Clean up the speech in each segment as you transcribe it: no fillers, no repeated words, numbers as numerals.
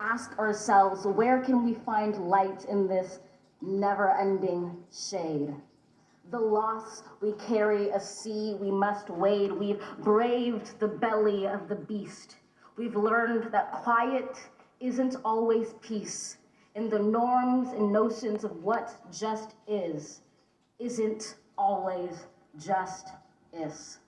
ask ourselves, where can we find light in this never-ending shade? The loss we carry, a sea we must wade. We've braved the belly of the beast. We've learned that quiet isn't always peace, and the norms and notions of what just isn't always just is.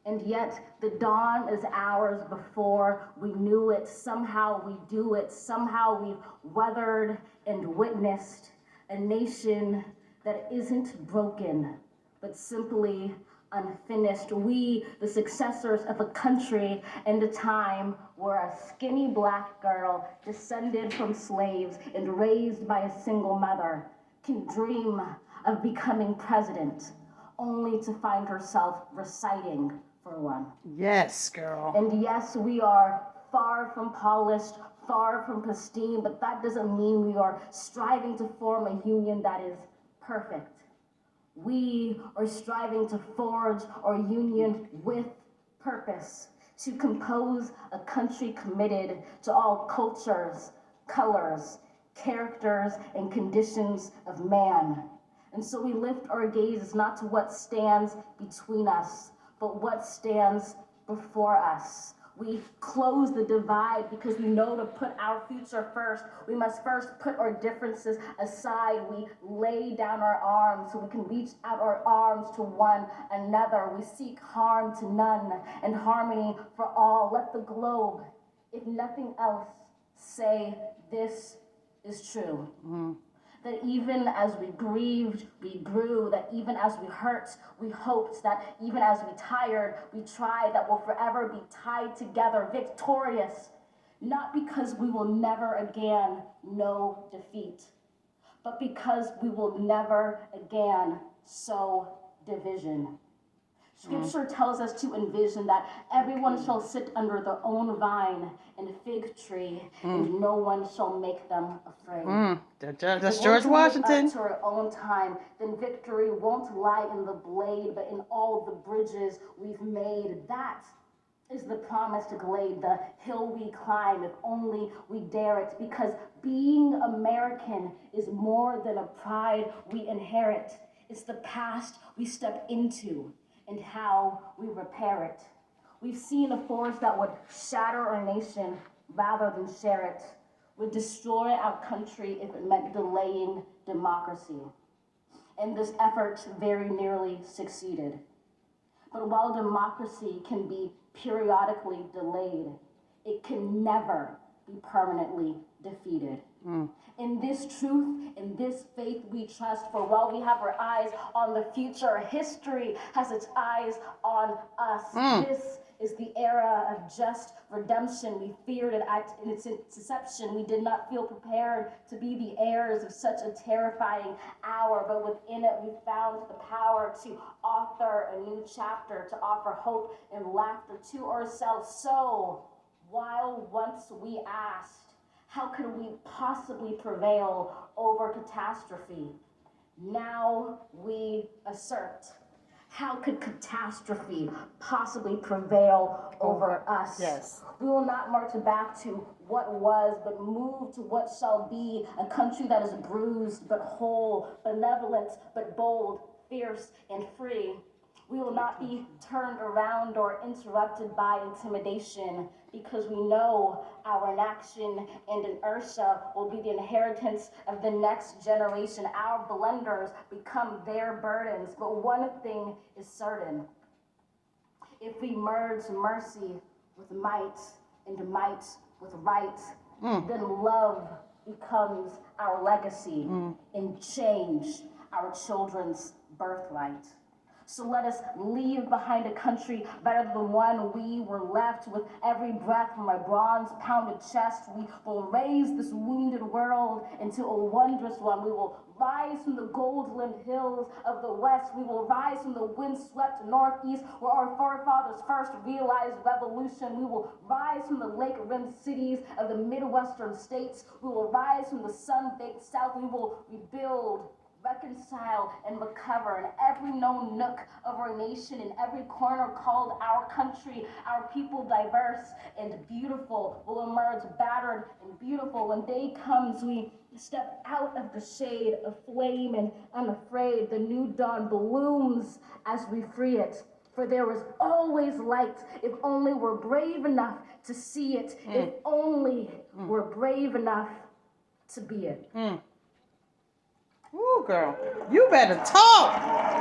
And yet the dawn is ours before we knew it. Somehow we do it. Somehow we've weathered and witnessed a nation that isn't broken, but simply unfinished. We, the successors of a country and a time where a skinny black girl descended from slaves and raised by a single mother can dream of becoming president, only to find herself reciting for one. Yes, girl. And yes, we are far from polished, far from pristine, but that doesn't mean we are striving to form a union that is perfect. We are striving to forge our union with purpose, to compose a country committed to all cultures, colors, characters, and conditions of man. And so we lift our gazes not to what stands between us, but what stands before us. We close the divide because we know to put our future first. We must first put our differences aside. We lay down our arms so we can reach out our arms to one another. We seek harm to none and harmony for all. Let the globe, if nothing else, say this is true. Mm-hmm. That even as we grieved, we grew, that even as we hurt, we hoped, that even as we tired, we tried, that we'll forever be tied together, victorious, not because we will never again know defeat, but because we will never again sow division. Scripture tells us to envision that everyone shall sit under their own vine and fig tree, and no one shall make them afraid. That's George Washington. If we're to live up to our own time, then victory won't lie in the blade, but in all the bridges we've made. That is the promised glade, the hill we climb, if only we dare it, because being American is more than a pride we inherit. It's the past we step into and how we repair it. We've seen a force that would shatter our nation rather than share it, would destroy our country if it meant delaying democracy. And this effort very nearly succeeded. But while democracy can be periodically delayed, it can never be permanently defeated. In this truth, in this faith we trust, for while we have our eyes on the future, history has its eyes on us. This is the era of just redemption. We feared it in its inception. We did not feel prepared to be the heirs of such a terrifying hour, but within it we found the power to author a new chapter, to offer hope and laughter to ourselves. So, while once we asked, how could we possibly prevail over catastrophe? Now we assert, how could catastrophe possibly prevail over us? Yes. We will not march back to what was, but move to what shall be, a country that is bruised but whole, benevolent but bold, fierce and free. We will not be turned around or interrupted by intimidation, because we know our inaction and inertia will be the inheritance of the next generation. Our blunders become their burdens. But one thing is certain: if we merge mercy with might and might with right, then love becomes our legacy and change our children's birthright. So let us leave behind a country better than the one we were left. With every breath from my bronze-pounded chest, we will raise this wounded world into a wondrous one. We will rise from the gold-limbed hills of the west. We will rise from the wind-swept northeast, where our forefathers first realized revolution. We will rise from the lake-rimmed cities of the Midwestern states. We will rise from the sun-baked south. We will rebuild reconcile and recover in every known nook of our nation, in every corner called our country. Our people, diverse and beautiful, will emerge battered and beautiful. When day comes, we step out of the shade of flame and unafraid. The new dawn blooms as we free it. For there is always light if only we're brave enough to see it, if only we're brave enough to be it. Ooh, girl, you better talk.